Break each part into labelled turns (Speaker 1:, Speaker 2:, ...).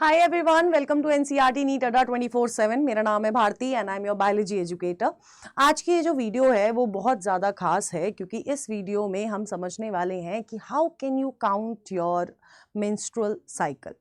Speaker 1: Hi everyone, welcome to NCERT NEET Adda 24/7। मेरा नाम है Bharti and I am your biology educator. आज की ये जो वीडियो है वो बहुत ज़्यादा खास है क्योंकि इस वीडियो में हम समझने वाले हैं कि how can you count your menstrual cycle.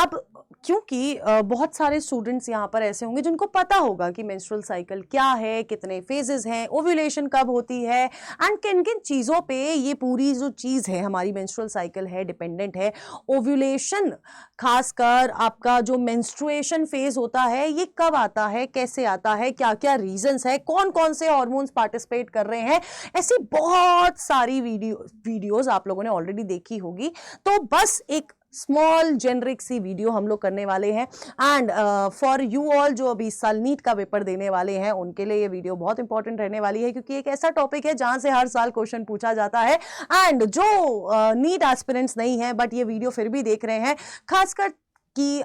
Speaker 1: अब क्योंकि बहुत सारे स्टूडेंट्स यहाँ पर ऐसे होंगे जिनको पता होगा कि मेंस्ट्रुअल साइकिल क्या है, कितने फेजेस हैं, ओव्यूलेशन कब होती है एंड किन किन चीज़ों पे ये पूरी जो चीज़ है हमारी मेंस्ट्रुअल साइकिल है डिपेंडेंट है। ओव्यूलेशन खासकर आपका जो मेंस्ट्रुएशन फेज होता है ये कब आता है, कैसे आता है, क्या क्या रीजंस है, कौन कौन से हार्मोन्स पार्टिसिपेट कर रहे हैं, ऐसी बहुत सारी वीडियोस आप लोगों ने ऑलरेडी देखी होगी। तो बस एक स्मॉल जेनरिक सी वीडियो हम लोग करने वाले हैं एंड फॉर यू ऑल जो अभी इस साल नीट का पेपर देने वाले हैं उनके लिए ये वीडियो बहुत इंपॉर्टेंट रहने वाली है क्योंकि एक ऐसा टॉपिक है जहां से हर साल क्वेश्चन पूछा जाता है एंड जो नीट एस्पिरेंट्स नहीं है बट ये वीडियो फिर भी देख रहे हैं, खासकर कि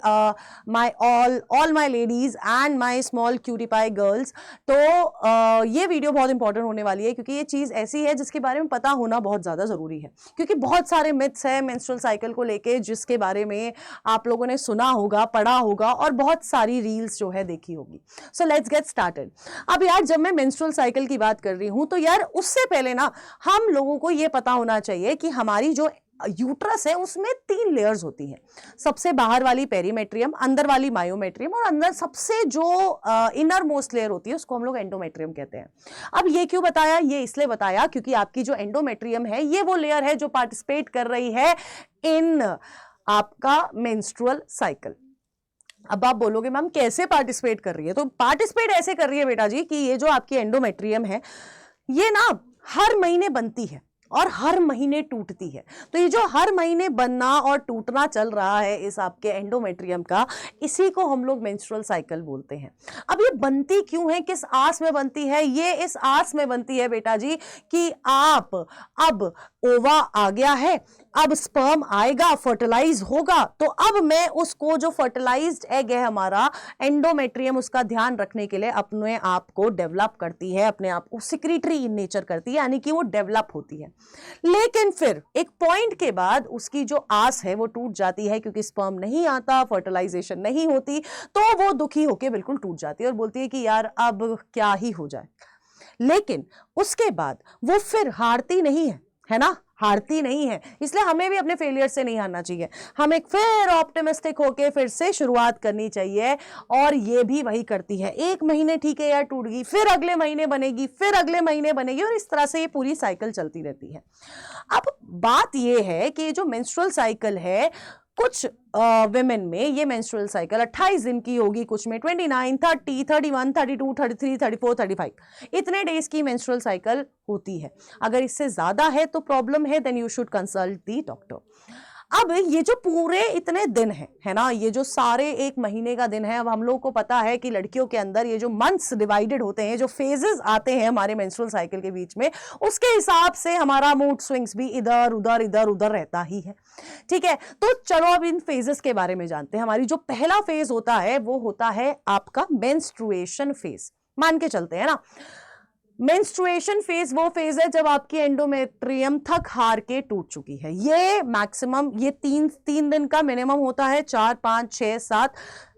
Speaker 1: my all my ladies and my small cutie pie girls. तो ये वीडियो बहुत इंपॉर्टेंट होने वाली है क्योंकि ये चीज़ ऐसी है जिसके बारे में पता होना बहुत ज़्यादा ज़रूरी है क्योंकि बहुत सारे मिथ्स हैं मेंस्ट्रुअल साइकिल को लेके जिसके बारे में आप लोगों ने सुना होगा, पढ़ा होगा और बहुत सारी रील्स जो है देखी होगी। So let's get started. अब यार जब मैं मेंस्ट्रुअल साइकिल की बात कर रही हूँ तो यार उससे पहले ना हम लोगों को ये पता होना चाहिए कि हमारी जो यूट्रस है उसमें 3 लेयर्स होती हैं। सबसे बाहर वाली पेरीमेट्रियम, अंदर वाली मायोमेट्रियम और अंदर सबसे जो इनर मोस्ट लेयर होती है उसको हम लोग एंडोमेट्रियम कहते हैं। अब ये क्यों बताया? ये इसलिए बताया क्योंकि आपकी जो एंडोमेट्रियम है ये वो लेयर है जो पार्टिसिपेट कर रही है इन आपका मेंस्ट्रुअल साइकिल। अब आप बोलोगे मैम कैसे पार्टिसिपेट कर रही है? तो पार्टिसिपेट ऐसे कर रही है बेटा जी कि ये जो आपकी एंडोमेट्रियम है ये ना हर महीने बनती है और हर महीने टूटती है। तो ये जो हर महीने बनना और टूटना चल रहा है इस आपके एंडोमेट्रियम का, इसी को हम लोग मेंस्ट्रुअल साइकिल बोलते हैं। अब ये बनती क्यों है, किस आस में बनती है? ये इस आस में बनती है बेटा जी कि आप अब ओवा आ गया है, अब स्पर्म आएगा, फर्टिलाइज होगा, तो अब मैं उसको जो फर्टिलाइज्ड एग है हमारा एंडोमेट्रियम उसका ध्यान रखने के लिए अपने आप को डेवलप करती है, अपने आप को सिक्रीटरी इन नेचर करती है, यानी कि वो डेवलप होती है। लेकिन फिर एक पॉइंट के बाद उसकी जो आस है वो टूट जाती है क्योंकि स्पर्म नहीं आता, फर्टिलाइजेशन नहीं होती, तो वो दुखी होकर बिल्कुल टूट जाती है और बोलती है कि यार अब क्या ही हो जाए। लेकिन उसके बाद वो फिर हारती नहीं है ना, हारती नहीं है। इसलिए हमें भी अपने फेलियर से नहीं हारना चाहिए, हमें फिर ऑप्टिमिस्टिक होके फिर से शुरुआत करनी चाहिए और ये भी वही करती है। एक महीने ठीक है यार टूट गई, फिर अगले महीने बनेगी, फिर अगले महीने बनेगी और इस तरह से ये पूरी साइकिल चलती रहती है। अब बात ये है कि जो मेंस्ट्रुअल साइकिल है कुछ विमेन में ये मेंस्ट्रुअल साइकिल 28 दिन की होगी, कुछ में 29, 30, 31, 32, 33, 34, 35 इतने डेज की मेंस्ट्रुअल साइकिल होती है। अगर इससे ज्यादा है तो प्रॉब्लम है, then you should consult the doctor. अब ये जो पूरे इतने दिन है ना, ये जो सारे एक महीने का दिन है, अब हम लोग को पता है कि लड़कियों के अंदर ये जो मंथ्स डिवाइडेड होते हैं, जो फेजेस आते हैं हमारे मेंस्ट्रुअल साइकिल के बीच में, उसके हिसाब से हमारा मूड स्विंग्स भी इधर उधर रहता ही है। ठीक है, तो चलो अब इन फेजेस के बारे में जानते हैं। हमारी जो पहला फेज होता है वो होता है आपका मेंस्ट्रुएशन फेज। मान के चलते हैं ना, मेंस्ट्रुएशन फेज वो फेज है जब आपकी एंडोमेट्रियम थक हार के टूट चुकी है। ये मैक्सिमम ये तीन दिन का मिनिमम होता है, 4, 5,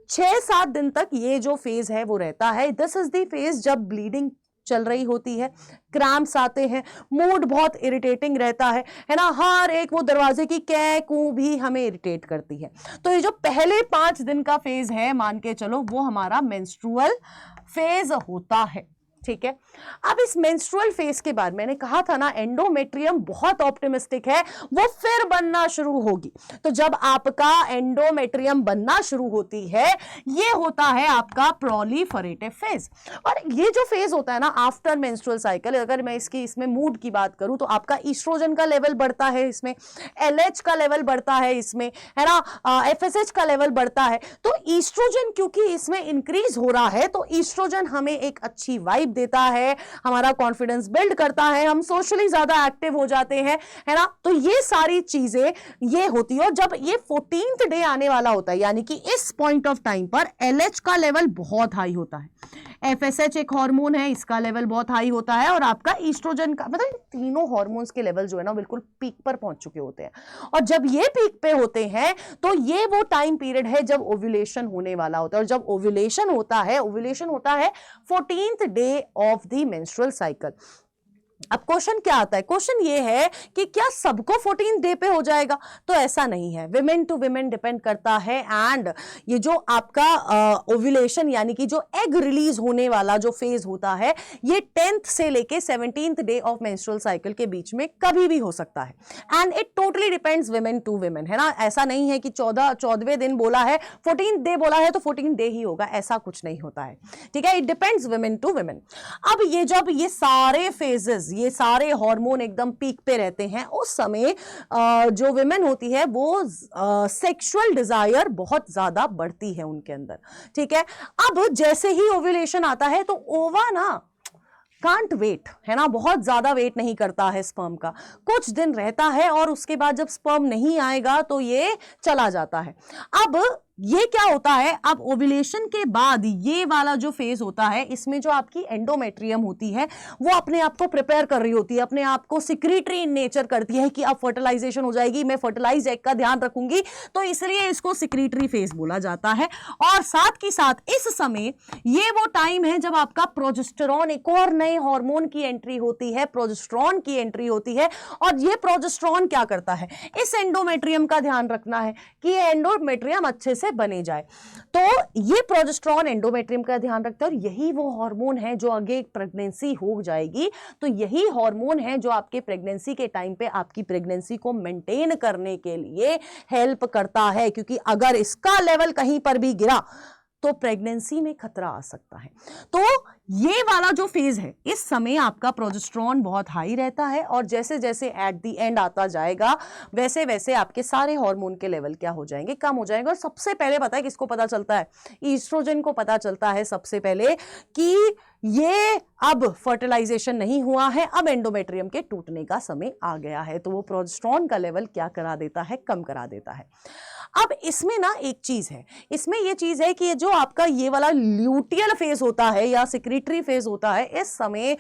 Speaker 1: 6, 7 दिन तक ये जो फेज है वो रहता है। दिस इज द फेज जब ब्लीडिंग चल रही होती है, क्रैम्प्स आते हैं, मूड बहुत इरिटेटिंग रहता है ना, हर एक वो दरवाजे की कै कू भी हमें इरिटेट करती है। तो ये जो पहले 5 दिन का फेज है मान के चलो वो हमारा मेंस्ट्रुअल फेज होता है। ठीक है, अब इस मेंस्ट्रुअल फेज के बाद मैंने कहा था ना एंडोमेट्रियम बहुत ऑप्टिमिस्टिक है, वो फिर बनना शुरू होगी। तो जब आपका एंडोमेट्रियम बनना शुरू होती है ये होता है आपका प्रोलिफरेटिव फेज। और ये जो फेज होता है ना आफ्टर मेंस्ट्रुअल साइकिल, अगर मैं इसमें मूड की बात करूं तो आपका ईस्ट्रोजन का लेवल बढ़ता है, इसमें LH का लेवल बढ़ता है, इसमें है ना FSH का लेवल बढ़ता है। तो ईस्ट्रोजन क्योंकि इसमें इंक्रीज हो रहा है तो ईस्ट्रोजन हमें एक अच्छी वाइब देता है, हमारा कॉन्फिडेंस बिल्ड करता है, हम सोशली ज्यादा एक्टिव हो जाते हैं, है ना। तो ये सारी चीजें ये होती है। और जब ये 14th डे आने वाला होता है यानी कि इस पॉइंट ऑफ टाइम पर LH का लेवल बहुत हाई होता है। FSH एक हार्मोन है, इसका लेवल बहुत हाई होता है, और आपका ईस्ट्रोजन का, मतलब तीनों हार्मोन्स के लेवल जो है ना बिल्कुल पीक पर पहुंच चुके होते हैं। और जब ये पीक पे होते हैं तो ये वो टाइम पीरियड है जब ओव्यूलेशन होने वाला होता है, और जब ओव्यूलेशन होता है 14th day of the menstrual cycle. अब क्वेश्चन क्या आता है, क्वेश्चन ये है कि क्या सबको 14 डे पे हो जाएगा? तो ऐसा नहीं है, विमेन टू विमेन डिपेंड करता है। एंड ये जो आपका ओव्यूलेशन यानी कि जो एग रिलीज होने वाला जो फेज होता है, ये 10th से लेके 17th day of menstrual cycle के बीच में कभी भी हो सकता है। And it totally depends women to women, है ना। ऐसा नहीं है कि 14वें दिन बोला है, 14th डे बोला है तो 14 डे ही होगा, ऐसा कुछ नहीं होता है, ठीक है। It depends women to women. अब ये जब ये सारे फेजेस, ये सारे हार्मोन एकदम पीक पे रहते हैं, उस समय जो विमेन होती है वो सेक्सुअल डिजायर बहुत ज्यादा बढ़ती है उनके अंदर, ठीक है। अब जैसे ही ओव्यूलेशन आता है तो ओवा ना कांट वेट, है ना, बहुत ज्यादा वेट नहीं करता है स्पर्म का, कुछ दिन रहता है और उसके बाद जब स्पर्म नहीं आएगा तो ये चला जाता है। अब ये क्या होता है, अब ओव्यूलेशन के बाद ये वाला जो फेज होता है, इसमें जो आपकी एंडोमेट्रियम होती है वो अपने आप को प्रिपेयर कर रही होती है, अपने आप को सिक्रीटरी इन नेचर करती है कि अब फर्टिलाइजेशन हो जाएगी, मैं फर्टिलाइज एग का ध्यान रखूंगी, तो इसलिए इसको सिक्रीटरी फेज बोला जाता है। और साथ ही साथ इस समय ये वो टाइम है जब आपका प्रोजेस्टेरॉन, एक और नए हार्मोन की एंट्री होती है, प्रोजेस्टेरॉन की एंट्री होती है। और ये प्रोजेस्टेरॉन क्या करता है, इस एंडोमेट्रियम का ध्यान रखना है कि ये एंडोमेट्रियम अच्छे से बने जाए। तो ये प्रोजेस्टेरॉन एंडोमेट्रियम का ध्यान रखता है, और यही वो हार्मोन है जो आगे प्रेगनेंसी हो जाएगी तो यही हार्मोन है जो आपके प्रेगनेंसी के टाइम पे आपकी प्रेगनेंसी को मेंटेन करने के लिए हेल्प करता है, क्योंकि अगर इसका लेवल कहीं पर भी गिरा तो प्रेगनेंसी में खतरा आ सकता है। तो ये वाला जो फेज है, इस समय आपका प्रोजेस्टेरॉन बहुत हाई रहता है, और जैसे जैसे एट द एंड आता जाएगा वैसे वैसे आपके सारे हार्मोन के लेवल क्या हो जाएंगे, कम हो जाएंगे। और सबसे पहले पता है किसको पता चलता है, ईस्ट्रोजन को पता चलता है सबसे पहले कि ये अब फर्टिलाइजेशन नहीं हुआ है, अब एंडोमेट्रियम के टूटने का समय आ गया है, तो वो प्रोजेस्टेरॉन का लेवल क्या करा देता है, कम करा देता है। अब इसमें ना एक चीज है, इसमें ये चीज है कि ये जो आपका ये वाला ल्यूटियल फेज होता है या सिक्रीटरी फेज होता है, इस समय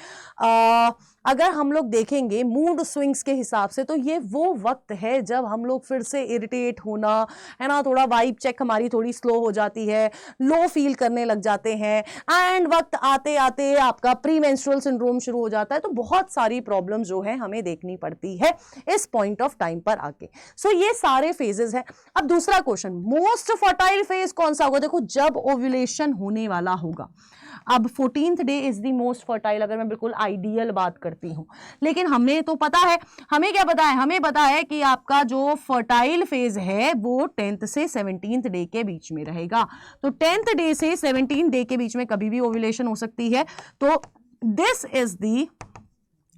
Speaker 1: अगर हम लोग देखेंगे मूड स्विंग्स के हिसाब से, तो ये वो वक्त है जब हम लोग फिर से इरिटेट होना, है ना, थोड़ा वाइब चेक हमारी थोड़ी स्लो हो जाती है, लो फील करने लग जाते हैं, एंड वक्त आते आते आपका प्री मेंस्ट्रुअल सिंड्रोम शुरू हो जाता है। तो बहुत सारी प्रॉब्लम जो है हमें देखनी पड़ती है इस पॉइंट ऑफ टाइम पर आके। सो ये सारे फेजेस हैं। अब दूसरा क्वेश्चन, मोस्ट फर्टाइल फेज कौन सा होगा? देखो, जब ओव्यूलेशन होने वाला होगा, अब 14th day is the most fertile, अगर मैं बिल्कुल आइडियल बात करती हूं, लेकिन हमें तो पता है, हमें क्या पता है, हमें पता है कि आपका जो फर्टाइल फेज है वो 10th से 17th डे के बीच में रहेगा। तो 10th डे से 17th डे के बीच में कभी भी ओव्यूलेशन हो सकती है, तो this is the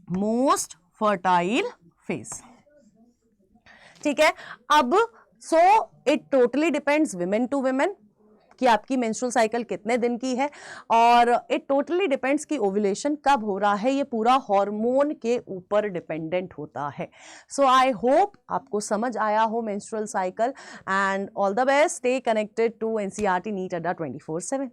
Speaker 1: most fertile phase, ठीक है। अब so it totally depends women to women कि आपकी मेंस्ट्रुअल साइकिल कितने दिन की है, और इट टोटली डिपेंड्स कि ओव्यूलेशन कब हो रहा है, ये पूरा हार्मोन के ऊपर डिपेंडेंट होता है। सो आई होप आपको समझ आया हो menstrual cycle, and all the best, stay connected to NCERT NEET Adda 24/7।